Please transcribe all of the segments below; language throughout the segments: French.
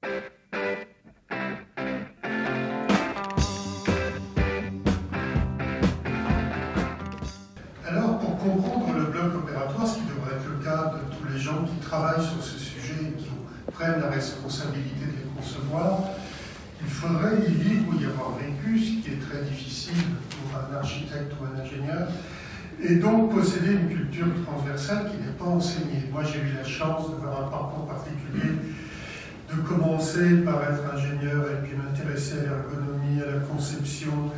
Alors, pour comprendre le bloc opératoire, ce qui devrait être le cas de tous les gens qui travaillent sur ce sujet et qui prennent la responsabilité de les concevoir, il faudrait y vivre ou y avoir vécu, ce qui est très difficile pour un architecte ou un ingénieur, et donc posséder une culture transversale qui n'est pas enseignée. Moi, j'ai eu la chance d'avoir un parcours particulier, de commencer par être ingénieur et puis m'intéresser à l'ergonomie, à la conception,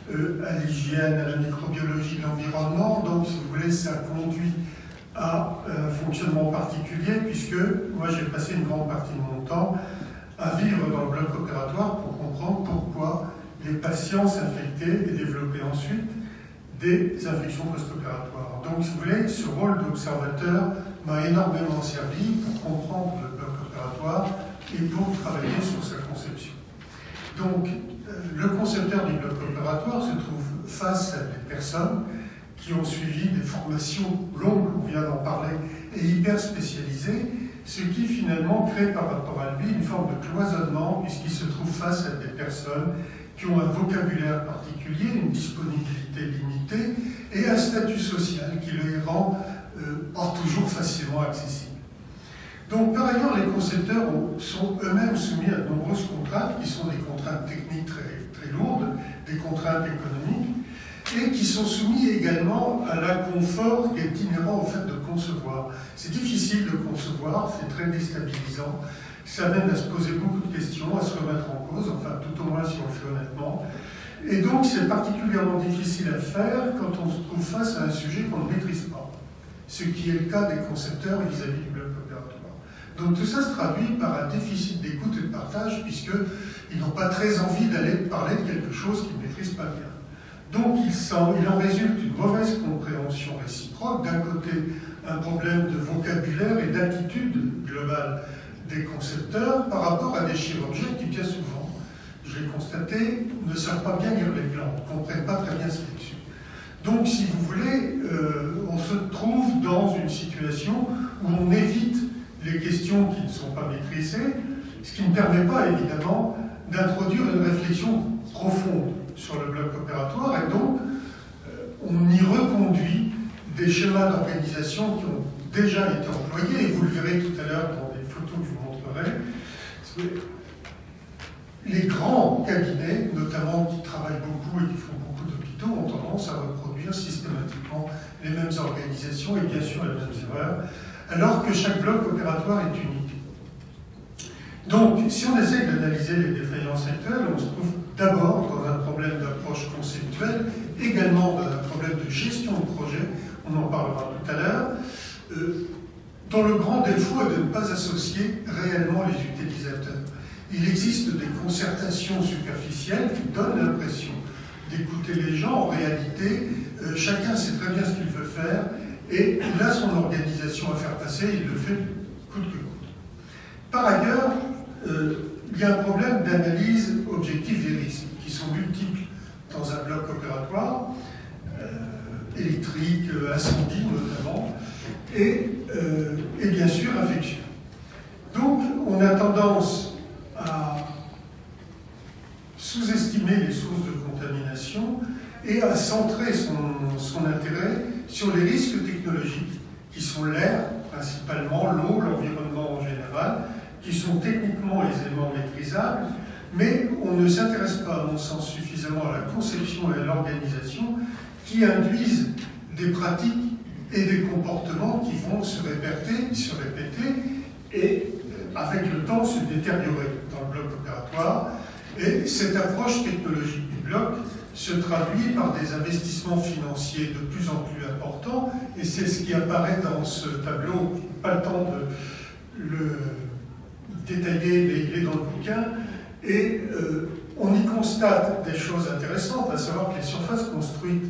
à l'hygiène, à la microbiologie de l'environnement. Donc, si vous voulez, ça conduit à un fonctionnement particulier, puisque moi, j'ai passé une grande partie de mon temps à vivre dans le bloc opératoire pour comprendre pourquoi les patients s'infectaient et développaient ensuite des infections post-opératoires. Donc, si vous voulez, ce rôle d'observateur m'a énormément servi pour comprendre le bloc opératoire et pour travailler sur sa conception. Donc, le concepteur du bloc opératoire se trouve face à des personnes qui ont suivi des formations longues, on vient d'en parler, et hyper spécialisées, ce qui finalement crée par rapport à lui une forme de cloisonnement, puisqu'il se trouve face à des personnes qui ont un vocabulaire particulier, une disponibilité limitée et un statut social qui les rend pas toujours facilement accessibles. Donc, par ailleurs, les concepteurs sont eux-mêmes soumis à de nombreuses contraintes, qui sont des contraintes techniques très lourdes, des contraintes économiques, et qui sont soumis également à l'inconfort qui est inhérent au fait de concevoir. C'est difficile de concevoir, c'est très déstabilisant, ça mène à se poser beaucoup de questions, à se remettre en cause, enfin tout au moins si on le fait honnêtement. Et donc c'est particulièrement difficile à faire quand on se trouve face à un sujet qu'on ne maîtrise pas, ce qui est le cas des concepteurs vis-à-vis du bloc opératoire. Donc tout ça se traduit par un déficit d'écoute et de partage, puisqu'ils n'ont pas très envie d'aller parler de quelque chose qu'ils ne maîtrisent pas bien. Donc il en résulte une mauvaise compréhension réciproque, d'un côté un problème de vocabulaire et d'attitude globale des concepteurs par rapport à des chirurgiens qui bien souvent, je l'ai constaté, ne savent pas bien lire les plans, ne comprennent pas très bien ce qui est dessus. Donc si vous voulez, on se trouve dans une situation où on évite les questions qui ne sont pas maîtrisées, ce qui ne permet pas évidemment d'introduire une réflexion profonde sur le bloc opératoire, et donc on y reconduit des schémas d'organisation qui ont déjà été employés, et vous le verrez tout à l'heure dans des photos que je vous montrerai. Les grands cabinets, notamment qui travaillent beaucoup et qui font beaucoup d'hôpitaux, ont tendance à reproduire systématiquement les mêmes organisations et bien sûr les mêmes erreurs, alors que chaque bloc opératoire est unique. Donc, si on essaie d'analyser les défaillances actuelles, on se trouve d'abord dans un problème d'approche conceptuelle, également dans un problème de gestion de projet, on en parlera tout à l'heure, dont le grand défaut est de ne pas associer réellement les utilisateurs. Il existe des concertations superficielles qui donnent l'impression d'écouter les gens. En réalité, chacun sait très bien ce qu'il veut faire et il a son organisation à faire passer, il le fait coûte que coûte. Par ailleurs, il y a un problème d'analyse objective des risques qui sont multiples dans un bloc opératoire, électrique, incendie notamment, et bien sûr infection. Donc on a tendance à sous-estimer les sources de contamination et à centrer son intérêt sur les risques technologiques, qui sont l'air principalement, l'eau, l'environnement en général, qui sont techniquement aisément maîtrisables, mais on ne s'intéresse pas, à mon sens, suffisamment à la conception et à l'organisation qui induisent des pratiques et des comportements qui vont se répéter et, avec le temps, se détériorer dans le bloc opératoire. Et cette approche technologique du bloc se traduit par des investissements financiers de plus en plus importants, et c'est ce qui apparaît dans ce tableau, pas le temps de le détailler, mais il est dans le bouquin, et on y constate des choses intéressantes, à savoir que les surfaces construites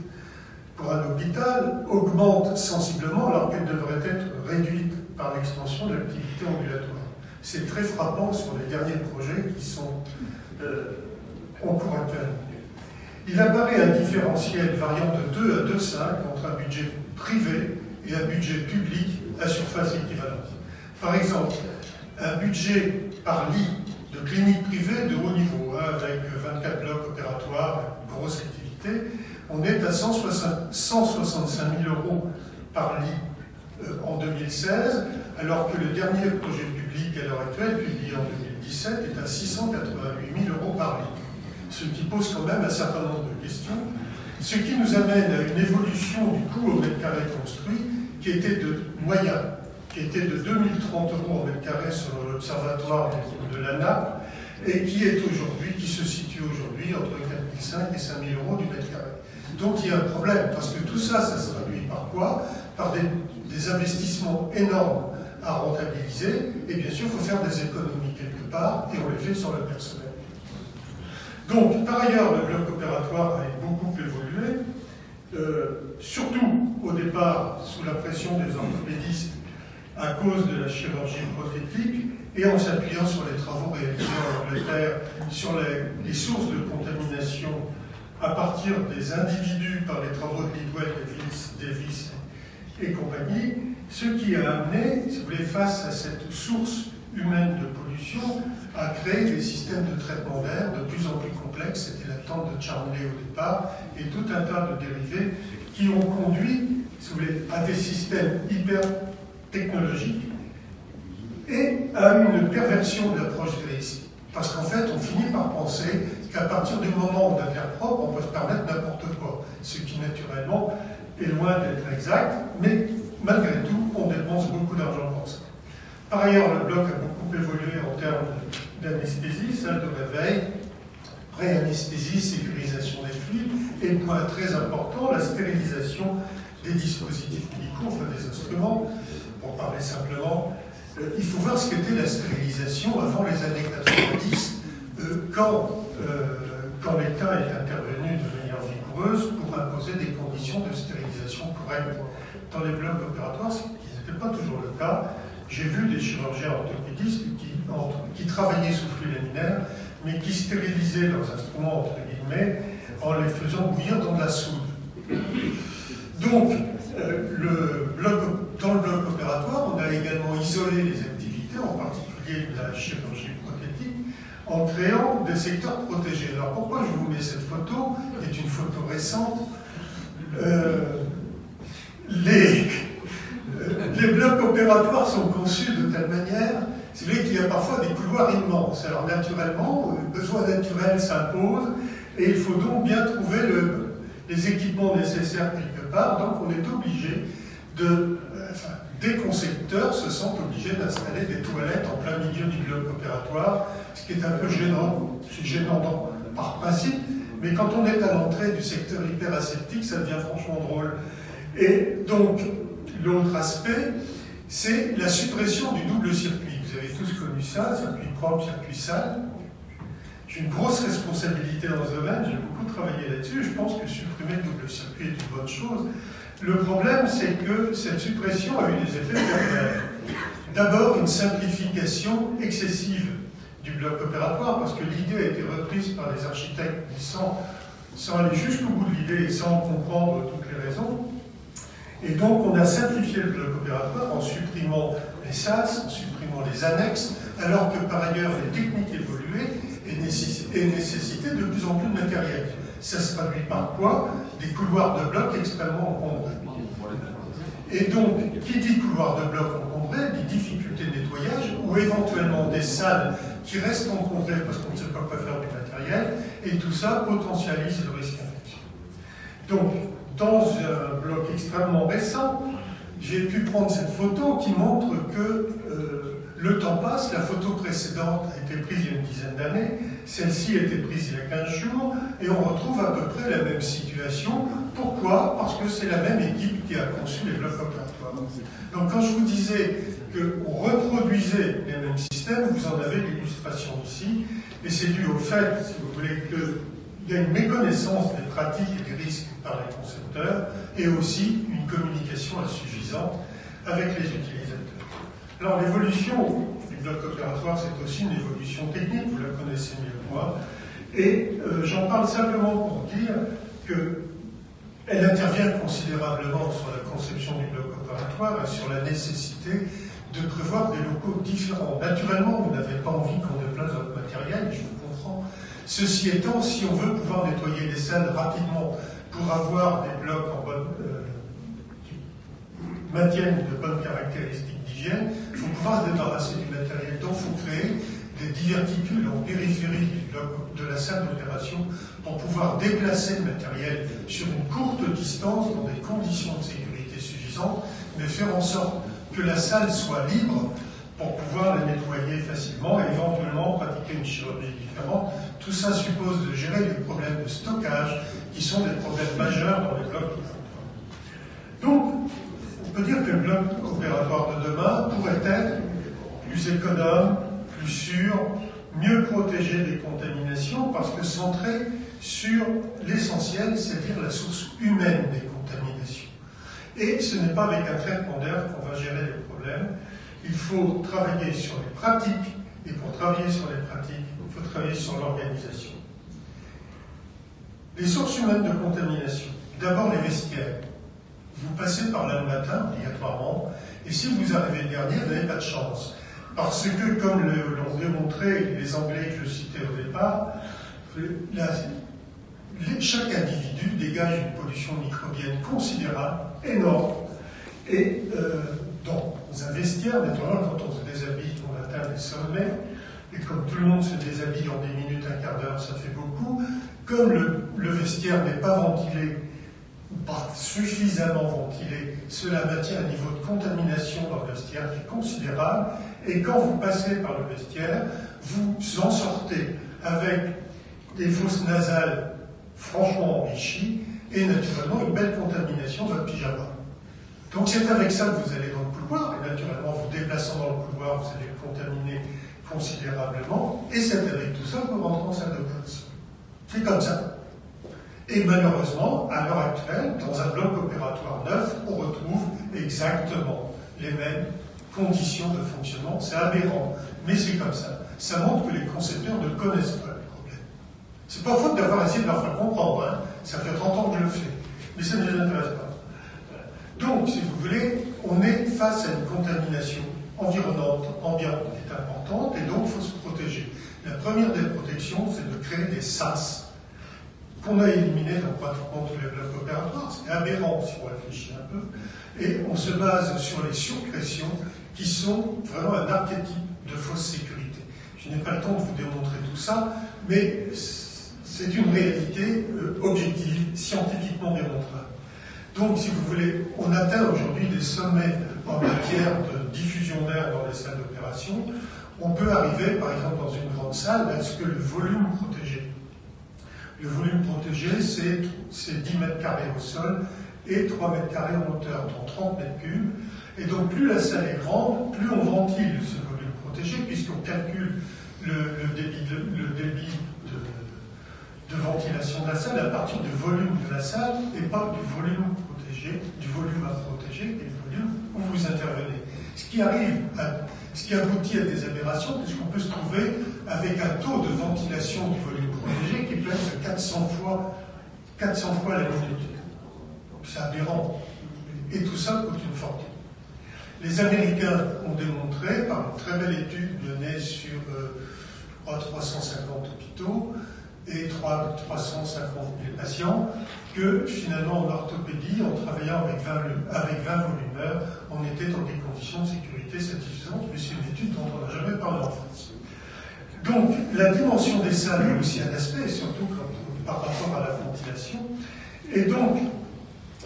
pour un hôpital augmentent sensiblement alors qu'elles devraient être réduites par l'extension de l'activité ambulatoire. C'est très frappant sur les derniers projets qui sont en cours actuellement. Il apparaît un différentiel variant de 2 à 2,5 entre un budget privé et un budget public à surface équivalente. Par exemple, un budget par lit clinique privée de haut niveau, hein, avec 24 blocs opératoires, grosse activité. On est à 165 000 € par lit en 2016, alors que le dernier projet public à l'heure actuelle, publié en 2017, est à 688 000 € par lit. Ce qui pose quand même un certain nombre de questions, ce qui nous amène à une évolution du coût au mètre carré construit qui était de moyen, qui était de 2030 € au mètre carré selon l'observatoire de la nappe, et qui est aujourd'hui, qui se situe aujourd'hui entre 4 500 et 5 000 € du mètre carré. Donc il y a un problème, parce que tout ça, ça se traduit par quoi? Par des investissements énormes à rentabiliser, et bien sûr, il faut faire des économies quelque part, et on les fait sur le personnel. Donc, par ailleurs, le bloc opératoire a beaucoup évolué, surtout au départ sous la pression des orthopédistes à cause de la chirurgie prothétique et en s'appuyant sur les travaux réalisés en Angleterre sur les sources de contamination à partir des individus par les travaux de Lidwell, Davis et compagnie, ce qui a amené, si vous voulez, face à cette source humaine de pollution, à créer des systèmes de traitement d'air de plus en plus complexes. C'était la tente de Charnley au départ, et tout un tas de dérivés qui ont conduit, si vous voulez, à des systèmes hyper technologiques et à une perversion de l'approche des risques. Parce qu'en fait, on finit par penser qu'à partir du moment où on a de l'air propre, on peut se permettre n'importe quoi, ce qui naturellement est loin d'être exact, mais malgré tout, on dépense beaucoup d'argent pour ça. Par ailleurs, le bloc a beaucoup évolué en termes d'anesthésie, salle de réveil, pré-anesthésie, sécurisation des fluides, et point très important, la stérilisation des dispositifs médicaux, enfin des instruments. Pour parler simplement, il faut voir ce qu'était la stérilisation avant les années 90, quand l'État est intervenu de manière vigoureuse pour imposer des conditions de stérilisation correctes dans les blocs opératoires, ce qui n'était pas toujours le cas. J'ai vu des chirurgiens orthopédistes qui travaillaient sous flux laminaire, mais qui stérilisaient leurs instruments, entre guillemets, en les faisant bouillir dans de la soude. Donc, dans le bloc opératoire, on a également isolé les activités, en particulier de la chirurgie prothétique, en créant des secteurs protégés. Alors pourquoi je vous mets cette photo, qui est une photo récente? Les blocs opératoires sont conçus de telle manière, c'est vrai qu'il y a parfois des couloirs immenses. Alors naturellement, le besoin naturel s'impose, et il faut donc bien trouver les équipements nécessaires quelque part. Donc on est obligé des concepteurs se sentent obligés d'installer des toilettes en plein milieu du bloc opératoire, ce qui est un peu gênant. C'est gênant par principe, mais quand on est à l'entrée du secteur hyperaseptique, ça devient franchement drôle. Et donc, l'autre aspect, c'est la suppression du double circuit. Vous avez tous connu ça, circuit propre, circuit sale. J'ai une grosse responsabilité dans ce domaine, j'ai beaucoup travaillé là-dessus. Je pense que supprimer le double circuit est une bonne chose. Le problème, c'est que cette suppression a eu des effets pervers. D'abord, une simplification excessive du bloc opératoire, parce que l'idée a été reprise par les architectes sans aller jusqu'au bout de l'idée et sans comprendre toutes les raisons. Et donc, on a simplifié le bloc opératoire en supprimant les SAS, en supprimant les annexes, alors que par ailleurs, les techniques évoluaient et nécessitaient de plus en plus de matériel. Ça se traduit par quoi? Des couloirs de blocs extrêmement encombrés. Et donc, qui dit couloir de blocs encombrés, dit difficulté de nettoyage, ou éventuellement des salles qui restent encombrées parce qu'on ne sait pas quoi faire du matériel, et tout ça potentialise le risque d'infection. Donc, dans un bloc extrêmement récent, j'ai pu prendre cette photo qui montre que le temps passe. La photo précédente a été prise il y a une dizaine d'années, celle-ci a été prise il y a 15 jours, et on retrouve à peu près la même situation. Pourquoi? Parce que c'est la même équipe qui a conçu les blocs opératoires. Donc quand je vous disais qu'on reproduisait les mêmes systèmes, vous en avez l'illustration ici, et c'est dû au fait, si vous voulez, qu'il y a une méconnaissance des pratiques et des risques par les concepteurs, et aussi une communication insuffisante avec les utilisateurs. Alors l'évolution du bloc opératoire, c'est aussi une évolution technique, vous la connaissez mieux que moi, et j'en parle simplement pour dire qu'elle intervient considérablement sur la conception du bloc opératoire et sur la nécessité de prévoir des locaux différents. Naturellement, vous n'avez pas envie qu'on déplace votre matériel Ceci étant, si on veut pouvoir nettoyer les salles rapidement pour avoir des blocs qui maintiennent de bonnes caractéristiques d'hygiène, il faut pouvoir se débarrasser du matériel. Donc il faut créer des diverticules en périphérie de la salle d'opération pour pouvoir déplacer le matériel sur une courte distance dans des conditions de sécurité suffisantes, mais faire en sorte que la salle soit libre pour pouvoir la nettoyer facilement et éventuellement pratiquer une chirurgie différente. Tout ça suppose de gérer les problèmes de stockage qui sont des problèmes majeurs dans les blocs opératoires. Donc, on peut dire que le bloc opératoire de demain pourrait être plus économe, plus sûr, mieux protégé des contaminations parce que centré sur l'essentiel, c'est-à-dire la source humaine des contaminations. Et ce n'est pas avec un traitement d'air qu'on va gérer les problèmes. Il faut travailler sur les pratiques, et pour travailler sur les pratiques, il faut travailler sur l'organisation. Les sources humaines de contamination. D'abord les vestiaires. Vous passez par là le matin, obligatoirement, et si vous arrivez le dernier, vous n'avez pas de chance. Parce que, comme l'ont démontré les Anglais que je citais au départ, chaque individu dégage une pollution microbienne considérable, énorme, et dans un vestiaire, naturellement, quand on se déshabille, on atteint des sommets, et comme tout le monde se déshabille en 10 minutes, un quart d'heure, ça fait beaucoup. Comme le vestiaire n'est pas ventilé, ou pas suffisamment ventilé, cela maintient un niveau de contamination dans le vestiaire qui est considérable, et quand vous passez par le vestiaire, vous en sortez avec des fosses nasales franchement enrichies, et naturellement une belle contamination de votre pyjama. Donc c'est avec ça que vous allez dans le couloir, et naturellement vous déplaçant dans le couloir, vous allez le contaminer considérablement, et c'est avec tout ça que vous rentrez en salle d'opération. C'est comme ça. Et malheureusement, à l'heure actuelle, dans un bloc opératoire neuf, on retrouve exactement les mêmes conditions de fonctionnement. C'est aberrant, mais c'est comme ça. Ça montre que les concepteurs ne connaissent pas les problèmes. C'est pas faute d'avoir essayé de leur faire comprendre, hein. Ça fait 30 ans que je le fais, mais ça ne les intéresse pas. Donc, si vous voulez, on est face à une contamination environnante, ambiante, qui est importante, et donc il faut se protéger. La première des protections, c'est de créer des sas qu'on a éliminés dans pratiquement tous les blocs opératoires. C'est aberrant si on réfléchit un peu. Et on se base sur les surpressions qui sont vraiment un archétype de fausse sécurité. Je n'ai pas le temps de vous démontrer tout ça, mais c'est une réalité objective, scientifiquement démontrable. Donc, si vous voulez, on atteint aujourd'hui des sommets en matière de diffusion d'air dans les salles d'opération. On peut arriver, par exemple, dans une grande salle, à ce que le volume protégé. Le volume protégé, c'est 10 mètres carrés au sol et 3 mètres carrés en hauteur, donc 30 mètres cubes. Et donc, plus la salle est grande, plus on ventile ce volume protégé, puisqu'on calcule le débit de ventilation de la salle à partir du volume de la salle et pas du volume protégé, du volume à protéger et du volume où vous intervenez. Ce qui aboutit à des aberrations, puisqu'on peut se trouver avec un taux de ventilation du volume protégé qui peut être de 400 fois la minute. C'est aberrant. Et tout ça coûte une fortune. Les Américains ont démontré, par une très belle étude menée sur 350 hôpitaux et 350 000 patients, que finalement en orthopédie, en travaillant avec 20 volumeurs, on était dans des conditions de sécurité satisfaisantes, mais c'est une étude dont on n'a jamais parlé en France. Donc la dimension des salles a aussi un aspect, surtout par rapport à la ventilation, et donc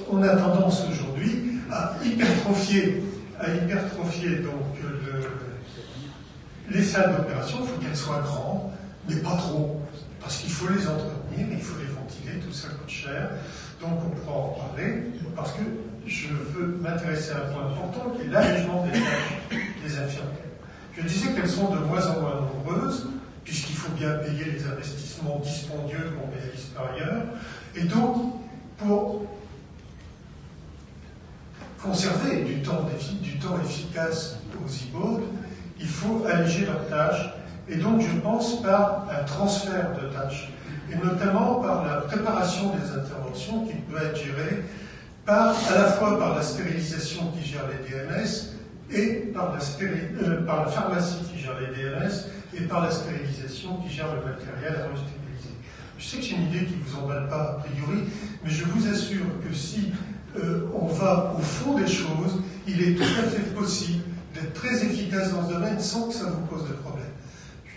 on a tendance aujourd'hui à hypertrophier donc les salles d'opération. Il faut qu'elles soient grandes, mais pas trop, parce qu'il faut les entretenir, il faut les ventiler, tout ça coûte cher. Donc on pourra en parler, parce que je veux m'intéresser à un point important, qui est l'allègement des tâches des infirmières. Je disais qu'elles sont de moins en moins nombreuses, puisqu'il faut bien payer les investissements dispendieux qu'on réalise par ailleurs. Et donc, pour conserver du temps efficace aux IBAUD, il faut alléger leurs tâches, et donc je pense par un transfert de tâches, et notamment par la préparation des interventions qui peut être gérée à la fois par la stérilisation qui gère les DMS, et par la pharmacie qui gère les DMS, et par la stérilisation qui gère le matériel à stérilisation. Je sais que c'est une idée qui ne vous emballe pas a priori, mais je vous assure que si on va au fond des choses, il est tout à fait possible d'être très efficace dans ce domaine sans que ça vous pose de problème.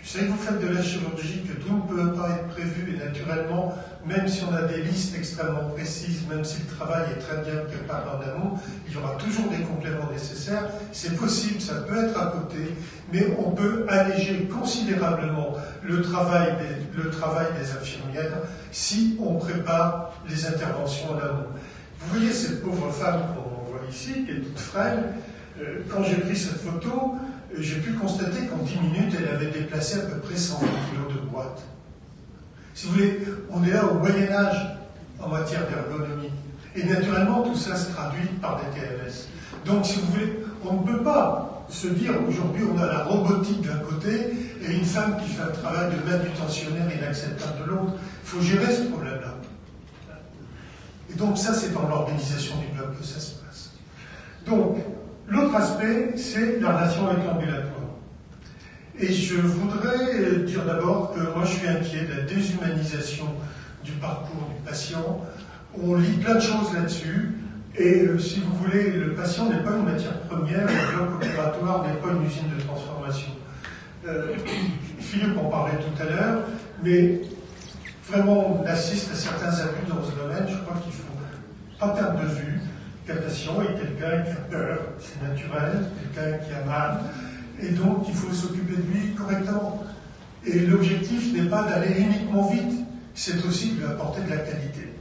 Je sais que vous faites de la chirurgie, que tout ne peut pas être prévu, et naturellement, même si on a des listes extrêmement précises, même si le travail est très bien quelque part en amont, il y aura toujours des compléments nécessaires. C'est possible, ça peut être à côté, mais on peut alléger considérablement le travail des infirmières si on prépare les interventions en amont. Vous voyez cette pauvre femme qu'on voit ici, qui est toute frêle. Quand j'ai pris cette photo, j'ai pu constater qu'en 10 minutes, elle avait déplacé à peu près 120 kg de boîte. Si vous voulez, on est là au Moyen-Âge en matière d'ergonomie. Et naturellement, tout ça se traduit par des TMS. Donc, si vous voulez, on ne peut pas se dire, aujourd'hui, on a la robotique d'un côté et une femme qui fait un travail de manutentionnaire inacceptable de l'autre. Il faut gérer ce problème-là. Et donc, ça, c'est dans l'organisation du bloc que ça se passe. Donc, l'autre aspect, c'est la relation avec l'ambulatoire. Et je voudrais dire d'abord que moi, je suis inquiet de la déshumanisation du parcours du patient. On lit plein de choses là-dessus. Et si vous voulez, le patient n'est pas une matière première, le bloc opératoire n'est pas une usine de transformation. Philippe en parlait tout à l'heure, mais vraiment, on assiste à certains abus dans ce domaine. Je crois qu'il ne faut pas perdre de vue qu'un patient est quelqu'un qui a peur, c'est naturel, quelqu'un qui a mal, et donc il faut s'occuper de lui correctement. Et l'objectif n'est pas d'aller uniquement vite, c'est aussi de lui apporter de la qualité.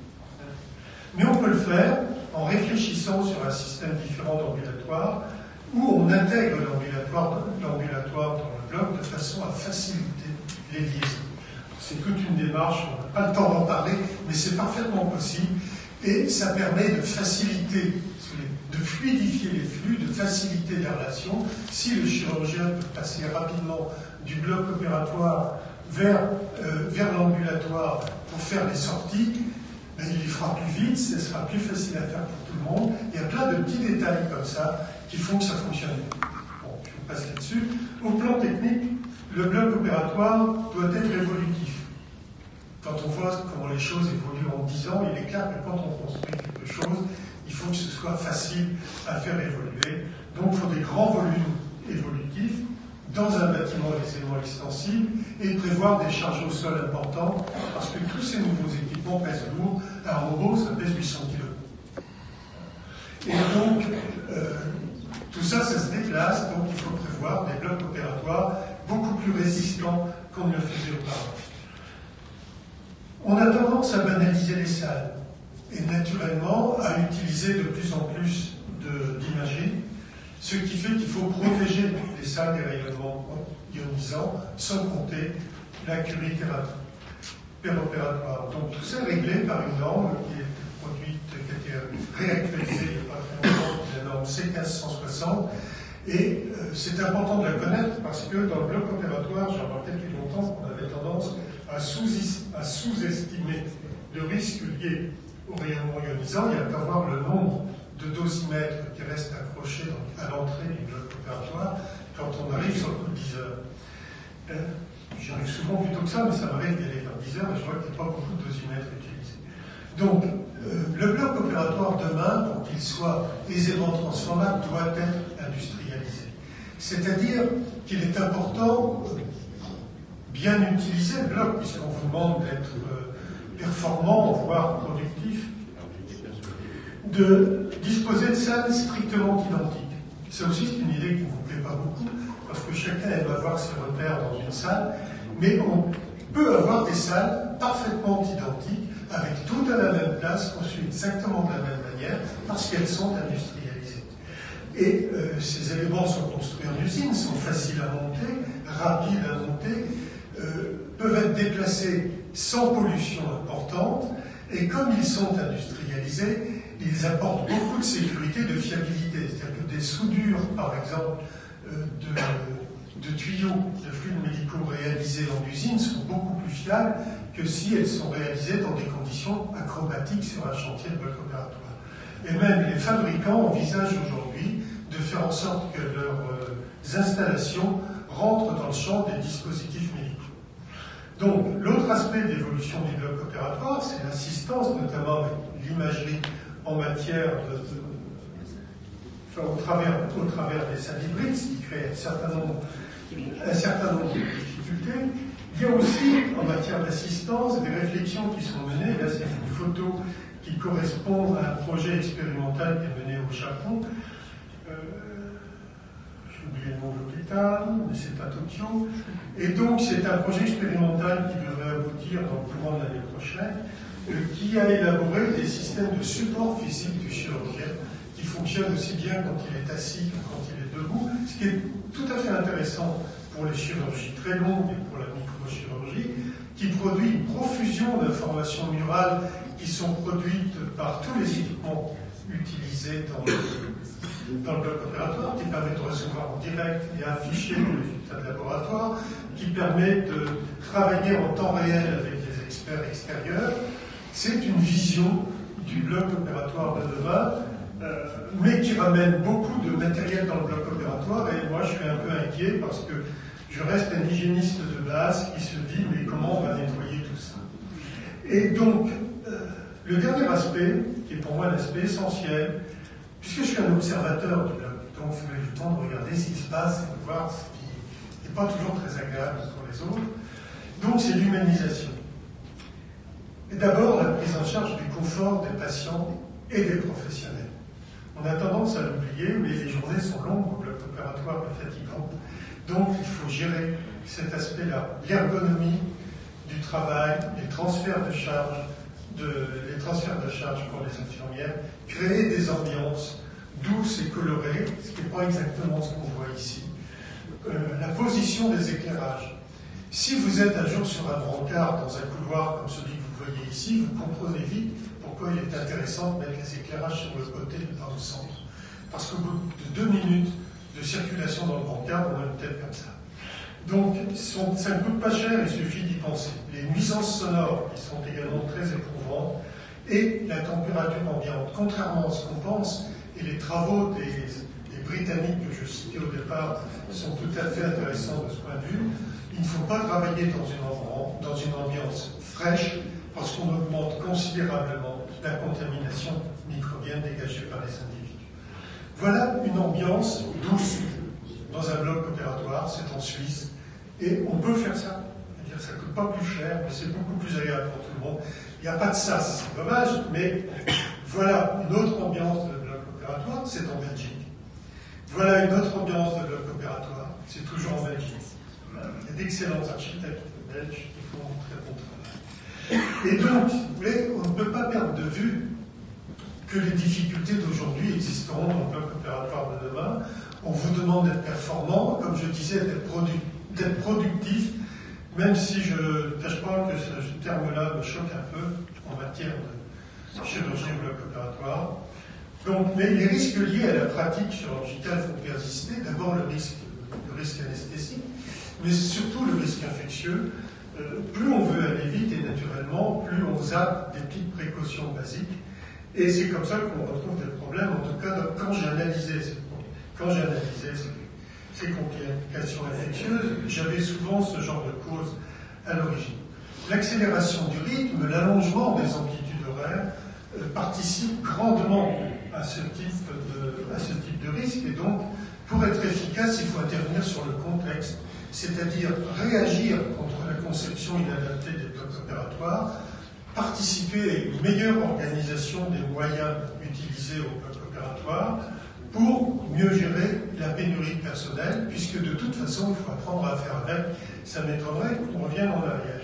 Mais on peut le faire en réfléchissant sur un système différent d'ambulatoire, où on intègre l'ambulatoire dans le bloc de façon à faciliter les liaisons. C'est toute une démarche, on n'a pas le temps d'en parler, mais c'est parfaitement possible. Et ça permet de faciliter, de fluidifier les flux, de faciliter les relations. Si le chirurgien peut passer rapidement du bloc opératoire vers l'ambulatoire pour faire les sorties, ben, il les fera plus vite, ce sera plus facile à faire pour tout le monde. Il y a plein de petits détails comme ça qui font que ça fonctionne. Bon, je vous passe là-dessus. Au plan technique, le bloc opératoire doit être évolutif. Quand on voit comment les choses évoluent en 10 ans, il est clair que quand on construit quelque chose, il faut que ce soit facile à faire évoluer. Donc il faut des grands volumes évolutifs dans un bâtiment aisément extensible et prévoir des charges au sol importantes parce que tous ces nouveaux équipements pèsent lourd. Un robot, ça pèse 800 kg. Et donc, tout ça, ça se déplace, donc il faut prévoir des blocs opératoires beaucoup plus résistants qu'on ne le faisait auparavant. On a tendance à banaliser les salles et naturellement à utiliser de plus en plus d'imagerie, ce qui fait qu'il faut protéger les salles des rayonnements ionisants sans compter la curie-thérapie péropératoire. Donc tout ça est réglé par une norme qui est produite, qui a été réactualisée il n'y a pas très longtemps, la norme C1560. Et c'est important de la connaître parce que dans le bloc opératoire, j'ai remarqué depuis longtemps qu'on avait tendance à sous-estimer le risque lié au rayonnement ionisant. Il y a qu'à voir le nombre de dosimètres qui restent accrochés à l'entrée du bloc opératoire quand on arrive sur le coup de 10 heures. J'y arrive souvent plus tôt que ça, mais ça m'arrive d'y aller vers 10 heures et je vois qu'il n'y a pas beaucoup de dosimètres utilisés. Donc, le bloc opératoire demain, pour qu'il soit aisément transformable, doit être industrialisé. C'est-à-dire qu'il est important bien utiliser le bloc, puisqu'on vous demande d'être performant, voire productif, de disposer de salles strictement identiques. Ça aussi, c'est une idée qui ne vous plaît pas beaucoup, parce que chacun doit avoir ses repères dans une salle, mais on peut avoir des salles parfaitement identiques, avec toutes à la même place, conçues exactement de la même manière, parce qu'elles sont industrialisées. Et ces éléments sont construits en usine, sont faciles à monter, rapides à monter, peuvent être déplacés sans pollution importante, et comme ils sont industrialisés, ils apportent beaucoup de sécurité, de fiabilité. C'est-à-dire que des soudures, par exemple, de tuyaux, de fluides médicaux réalisés en usine sont beaucoup plus fiables que si elles sont réalisées dans des conditions acrobatiques sur un chantier de bloc opératoire. Et même les fabricants envisagent aujourd'hui de faire en sorte que leurs installations rentrent dans le champ des dispositifs médicaux. Donc, l'autre aspect d'évolution du bloc opératoire, c'est l'assistance, notamment avec l'imagerie en matière au travers des salibrites, ce qui crée un certain nombre de difficultés. Il y a aussi, en matière d'assistance, des réflexions qui sont menées. Là, c'est une photo qui correspond à un projet expérimental qui est mené au Japon. J'ai oublié le nom de l'hôpital, mais c'est à Tokyo. Et donc, c'est un projet expérimental qui devrait aboutir dans le courant de l'année prochaine, qui a élaboré des systèmes de support physique du chirurgien qui fonctionnent aussi bien quand il est assis que quand il est debout, ce qui est tout à fait intéressant pour les chirurgies très longues et pour la microchirurgie, qui produit une profusion d'informations neurales qui sont produites par tous les équipements utilisés dans le bloc opératoire, qui permet de recevoir en direct et afficher les résultats de laboratoire, qui permet de travailler en temps réel avec des experts extérieurs. C'est une vision du bloc opératoire de demain, mais qui ramène beaucoup de matériel dans le bloc opératoire, et moi je suis un peu inquiet parce que je reste un hygiéniste de base qui se dit mais comment on va nettoyer tout ça. Et donc, le dernier aspect, qui est pour moi l'aspect essentiel, puisque je suis un observateur du bloc, donc vous avez le temps de regarder ce qui se passe et de voir ce qui n'est pas toujours très agréable pour les autres, donc c'est l'humanisation. Et d'abord, la prise en charge du confort des patients et des professionnels. On a tendance à l'oublier, mais les journées sont longues au bloc opératoire et fatigantes. Donc, il faut gérer cet aspect-là, l'ergonomie du travail, les transferts de charge pour les infirmières, créer des ambiances douces et colorées, ce qui n'est pas exactement ce qu'on voit ici. La position des éclairages. Si vous êtes un jour sur un brancard dans un couloir comme celui que vous voyez ici, vous comprenez vite pourquoi il est intéressant de mettre les éclairages sur le côté et pas au centre. Parce qu'au bout de 2 minutes de circulation dans le brancard, on a une tête comme ça. Donc, ça ne coûte pas cher, il suffit d'y penser. Les nuisances sonores, qui sont également très éprouvantes, et la température ambiante. Contrairement à ce qu'on pense, et les travaux des Britanniques que je citais au départ sont tout à fait intéressants de ce point de vue, il ne faut pas travailler dans une ambiance fraîche, parce qu'on augmente considérablement la contamination microbienne dégagée par les individus. Voilà une ambiance douce dans un bloc opératoire, c'est en Suisse, et on peut faire ça. C'est-à-dire ça ne coûte pas plus cher, mais c'est beaucoup plus agréable pour tout le monde. Il n'y a pas de sas, c'est dommage, mais voilà une autre ambiance de bloc opératoire, c'est en Belgique. Voilà une autre ambiance de bloc opératoire, c'est toujours en Belgique. Il y a d'excellents architectes belges qui font un très bon travail. Et donc, si vous voulez, on ne peut pas perdre de vue que les difficultés d'aujourd'hui existeront dans le bloc opératoire de demain. On vous demande d'être performant, comme je disais, d'être productif, même si je ne cache pas que ce terme-là me choque un peu en matière de chirurgie au bloc opératoire. Donc, mais les risques liés à la pratique chirurgicale vont persister. D'abord le risque anesthésique, mais surtout le risque infectieux. Plus on veut aller vite et naturellement, plus on zappe des petites précautions basiques. Et c'est comme ça qu'on retrouve des problèmes, en tout cas quand j'ai analysé ces complications infectieuses, j'avais souvent ce genre de cause à l'origine. L'accélération du rythme, l'allongement des amplitudes horaires participe grandement à ce type de risque, et donc pour être efficace, il faut intervenir sur le contexte, c'est-à-dire réagir contre la conception inadaptée des blocs opératoires, participer à une meilleure organisation des moyens utilisés au bloc opératoire pour mieux gérer la pénurie de personnel, puisque de toute façon, il faut apprendre à faire avec. Ça m'étonnerait qu'on revienne en arrière.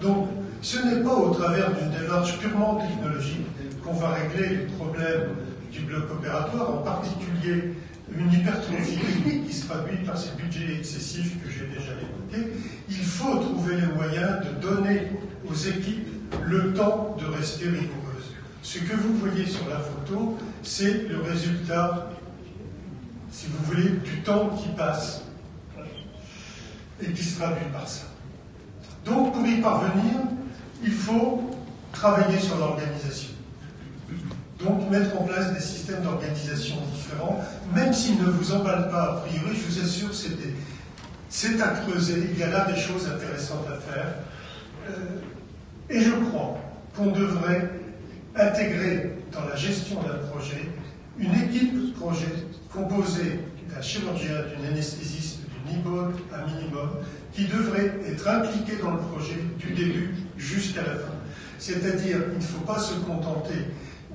Donc, ce n'est pas au travers d'une démarche purement technologique qu'on va régler les problèmes du bloc opératoire, en particulier une hypertrophie clinique qui se traduit par ces budgets excessifs que j'ai déjà évoqués. Il faut trouver les moyens de donner aux équipes le temps de rester rigoureuses. Ce que vous voyez sur la photo, c'est le résultat, si vous voulez, du temps qui passe et qui se traduit par ça. Donc, pour y parvenir, il faut travailler sur l'organisation. Donc, mettre en place des systèmes d'organisation différents, même s'ils ne vous emballent pas a priori, je vous assure, c'est à creuser. Il y a là des choses intéressantes à faire. Et je crois qu'on devrait intégrer dans la gestion d'un projet une équipe projet composée d'un chirurgien, d'une anesthésiste, d'une hypote, un minimum, qui devrait être impliqué dans le projet du début jusqu'à la fin. C'est-à-dire qu'il ne faut pas se contenter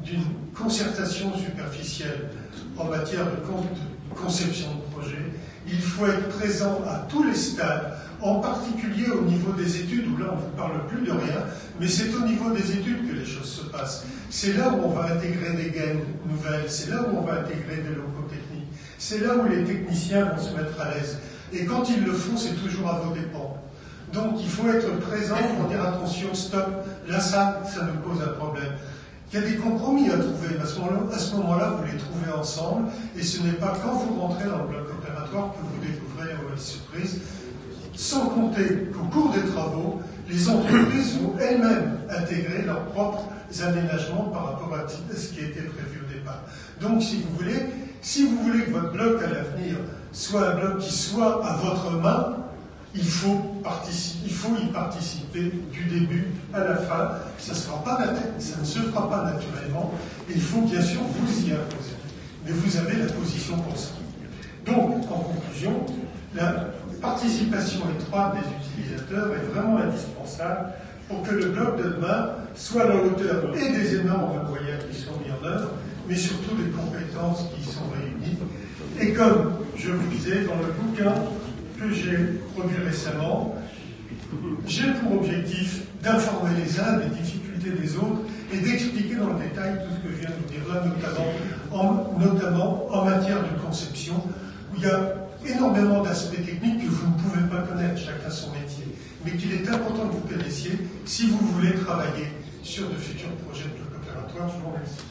d'une concertation superficielle en matière de conception de projet. Il faut être présent à tous les stades, en particulier au niveau des études, où là on ne vous parle plus de rien, mais c'est au niveau des études que les choses se passent. C'est là où on va intégrer des gaines nouvelles, c'est là où on va intégrer des locaux techniques, c'est là où les techniciens vont se mettre à l'aise. Et quand ils le font, c'est toujours à vos dépens. Donc il faut être présent pour dire attention, stop, là ça nous pose un problème. Il y a des compromis à trouver, à ce moment-là, vous les trouvez ensemble, et ce n'est pas quand vous rentrez dans le bloc opératoire que vous découvrez les surprises, sans compter qu'au cours des travaux, les entreprises vont elles-mêmes intégrer leurs propres aménagements par rapport à ce qui a été prévu au départ. Donc, si vous voulez que votre bloc à l'avenir soit un bloc qui soit à votre main, il faut y participer du début à la fin. Ça ne se fera pas naturellement. Il faut bien sûr vous y imposer. Mais vous avez la position pour ça. Donc, en conclusion, la participation étroite des utilisateurs est vraiment indispensable pour que le bloc de demain soit à la hauteur et des énormes moyens qui sont mis en œuvre, mais surtout des compétences qui y sont réunies. Et comme je vous disais dans le bouquin que j'ai produit récemment, j'ai pour objectif d'informer les uns des difficultés des autres et d'expliquer dans le détail tout ce que je viens de vous dire là, notamment en matière de conception, où il y a énormément d'aspects techniques que vous ne pouvez pas connaître, chacun son métier, mais qu'il est important que vous connaissiez si vous voulez travailler sur de futurs projets de bloc opératoire. Je vous remercie.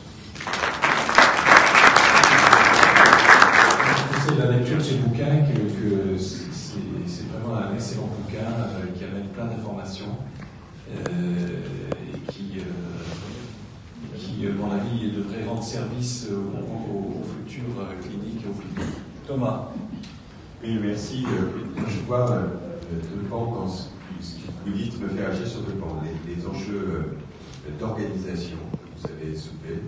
C'est la lecture de ce bouquin que c'est vraiment un excellent bouquin qui amène plein d'informations et qui, à mon avis, devrait rendre service aux futures cliniques et aux cliniques. Thomas. Oui, merci. Je vois deux pans dans ce que vous dites me fait agir sur deux pans. Les enjeux d'organisation que vous avez soulevés.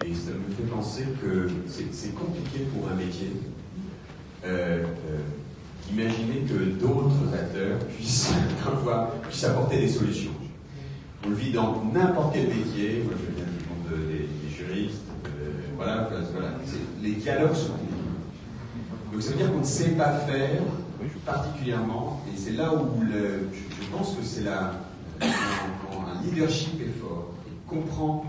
Et ça me fait penser que c'est compliqué pour un métier d'imaginer que d'autres acteurs puissent apporter des solutions. On le vit dans n'importe quel métier. Moi, je viens du monde des juristes. Voilà. Les dialogues sont compliqués. Donc ça veut dire qu'on ne sait pas faire particulièrement, et c'est là où je pense que c'est là quand un leadership est fort, et comprend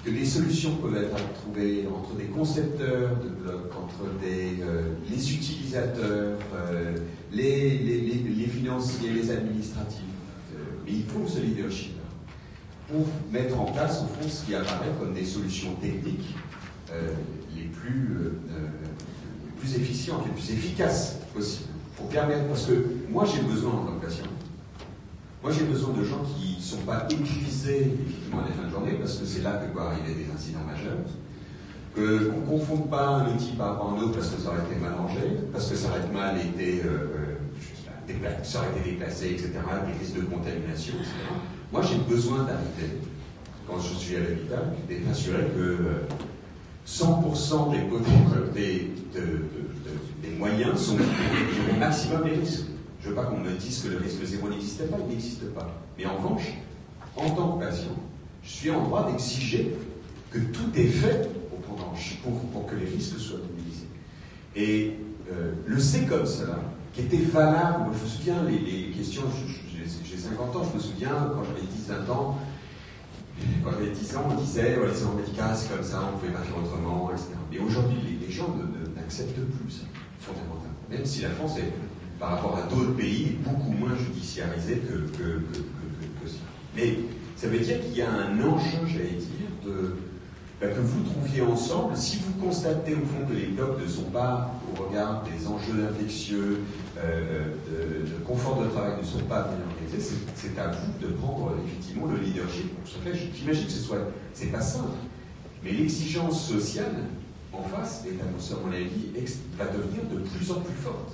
que les solutions peuvent être trouvées entre des concepteurs de blocs, entre les utilisateurs, les financiers, les administratifs. Mais il faut ce leadership pour mettre en place, au fond, ce qui apparaît comme des solutions techniques les plus efficientes, les plus efficaces possibles. Pour permettre, parce que moi j'ai besoin en tant que patient, moi j'ai besoin de gens qui ne sont pas épuisés effectivement à la fin de journée, parce que c'est là que doivent arriver des incidents majeurs, qu'on ne confonde pas un outil par rapport à un autre parce que ça aurait été mal rangé, parce que ça aurait mal été, ça aurait été déplacé, etc., des risques de contamination, etc. Moi j'ai besoin d'arriver, quand je suis à l'hôpital, d'être assuré que 100% des moyens sont au maximum des risques. Je ne veux pas qu'on me dise que le risque zéro n'existe pas, il n'existe pas. Mais en revanche, en tant que patient, je suis en droit d'exiger que tout est fait pour que les risques soient minimisés. Et le c'est comme cela, qui était valable, moi je me souviens, les questions, j'ai 50 ans, je me souviens, quand j'avais 10-20 ans, quand j'avais 10 ans, on disait les séances médicales, c'est comme ça, on ne pouvait pas faire autrement, etc. Mais aujourd'hui, les gens n'acceptent plus ça, fondamentalement. Même si la France est, par rapport à d'autres pays, beaucoup moins judiciarisée que ça. Mais ça veut dire qu'il y a un enjeu, j'allais dire, que vous trouviez ensemble, si vous constatez au fond que les blocs ne sont pas, au regard des enjeux infectieux, de confort de travail, ne sont pas bien organisés, c'est à vous de prendre effectivement le leadership pour ce faire. J'imagine que c'est pas simple, mais l'exigence sociale en face, et à mon avis, va devenir de plus en plus forte.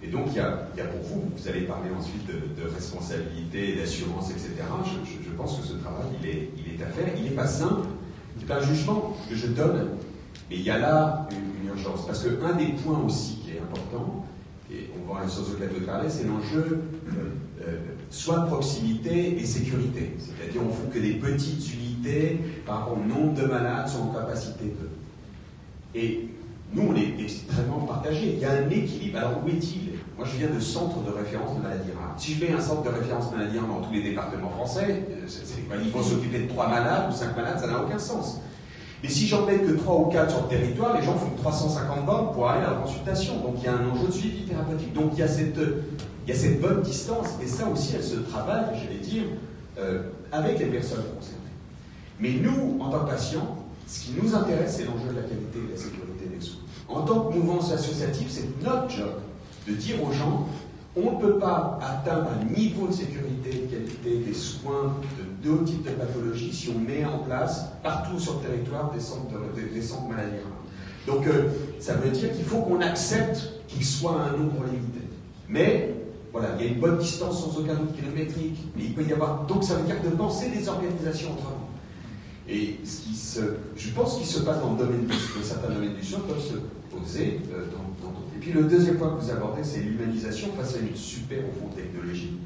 Et donc, il y a pour vous allez parler ensuite de responsabilité, d'assurance, etc. Je pense que ce travail, il est à faire. Il n'est pas simple. C'est pas un jugement que je donne, mais il y a là une urgence. Parce qu'un des points aussi qui est important, et on voit la chose au plateau de Carlet, c'est l'enjeu soins de proximité et sécurité. C'est-à-dire, on ne fait que des petites unités par rapport au nombre de malades sont en capacité de. Et nous, on est extrêmement partagés. Il y a un équilibre. Alors, où est-il? Moi, je viens de centre de référence de maladies rares. Si je mets un centre de référence de maladies rares dans tous les départements français, ils vont s'occuper de 3 malades ou 5 malades, ça n'a aucun sens. Mais si j'en mets que 3 ou 4 sur le territoire, les gens font 350 bornes pour aller à la consultation. Donc, il y a un enjeu de suivi thérapeutique. Donc, il y a cette bonne distance. Et ça aussi, elle se travaille, je vais dire, avec les personnes concernées. Mais nous, en tant que patients, ce qui nous intéresse, c'est l'enjeu de la qualité et de la sécurité des soins. En tant que mouvance associative, c'est notre job de dire aux gens, on ne peut pas atteindre un niveau de sécurité et de qualité des soins de 2 types de pathologies si on met en place partout sur le territoire des centres maladies rares. Donc ça veut dire qu'il faut qu'on accepte qu'il soit un nombre limité. Mais voilà, il y a une bonne distance sans aucun doute kilométrique, mais il peut y avoir. Donc ça veut dire de penser des organisations autrement. Et je pense qu'il se passe dans certains domaines du soin peuvent se poser dans d'autres. Et puis le deuxième point que vous abordez, c'est l'humanisation face à une super, au fond, technologie.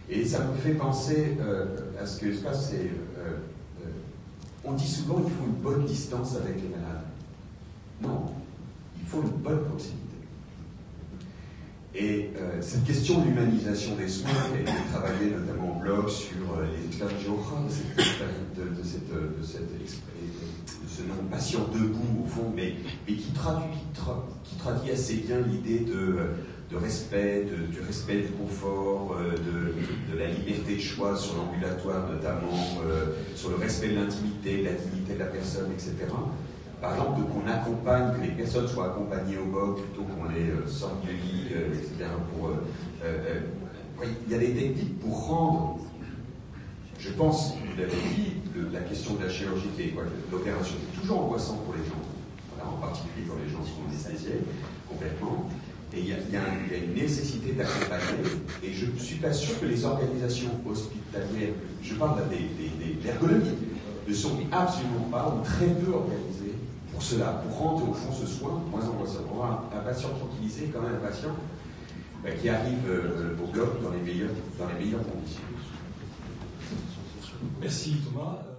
Et ça me fait penser à ce que se passe, on dit souvent qu'il faut une bonne distance avec les malades. Non, il faut une bonne proximité. Et cette question de l'humanisation des soins, elle est travaillée notamment au blog sur les expériences de ce nom patient debout, au fond, mais qui traduit assez bien l'idée de respect, du respect du confort, de la liberté de choix sur l'ambulatoire notamment, sur le respect de l'intimité, de la dignité de la personne, etc. Par exemple, qu'on accompagne, que les personnes soient accompagnées au bloc plutôt qu'on les sorte du lit, etc. Il y a des techniques pour rendre, je pense, vous l'avez dit, la question de la chirurgie qui est l'opération est toujours angoissante pour les gens, voilà, en particulier quand les gens sont anesthésiés complètement. Et il y a une nécessité d'accompagner, et je ne suis pas sûr que les organisations hospitalières, je parle de l'ergonomie, ne sont absolument pas ou très peu organisées pour cela, pour rendre au fond ce soin moins angoissant. Pour avoir un patient tranquillisé, quand même un patient qui arrive au bloc dans les meilleures conditions. Merci Thomas.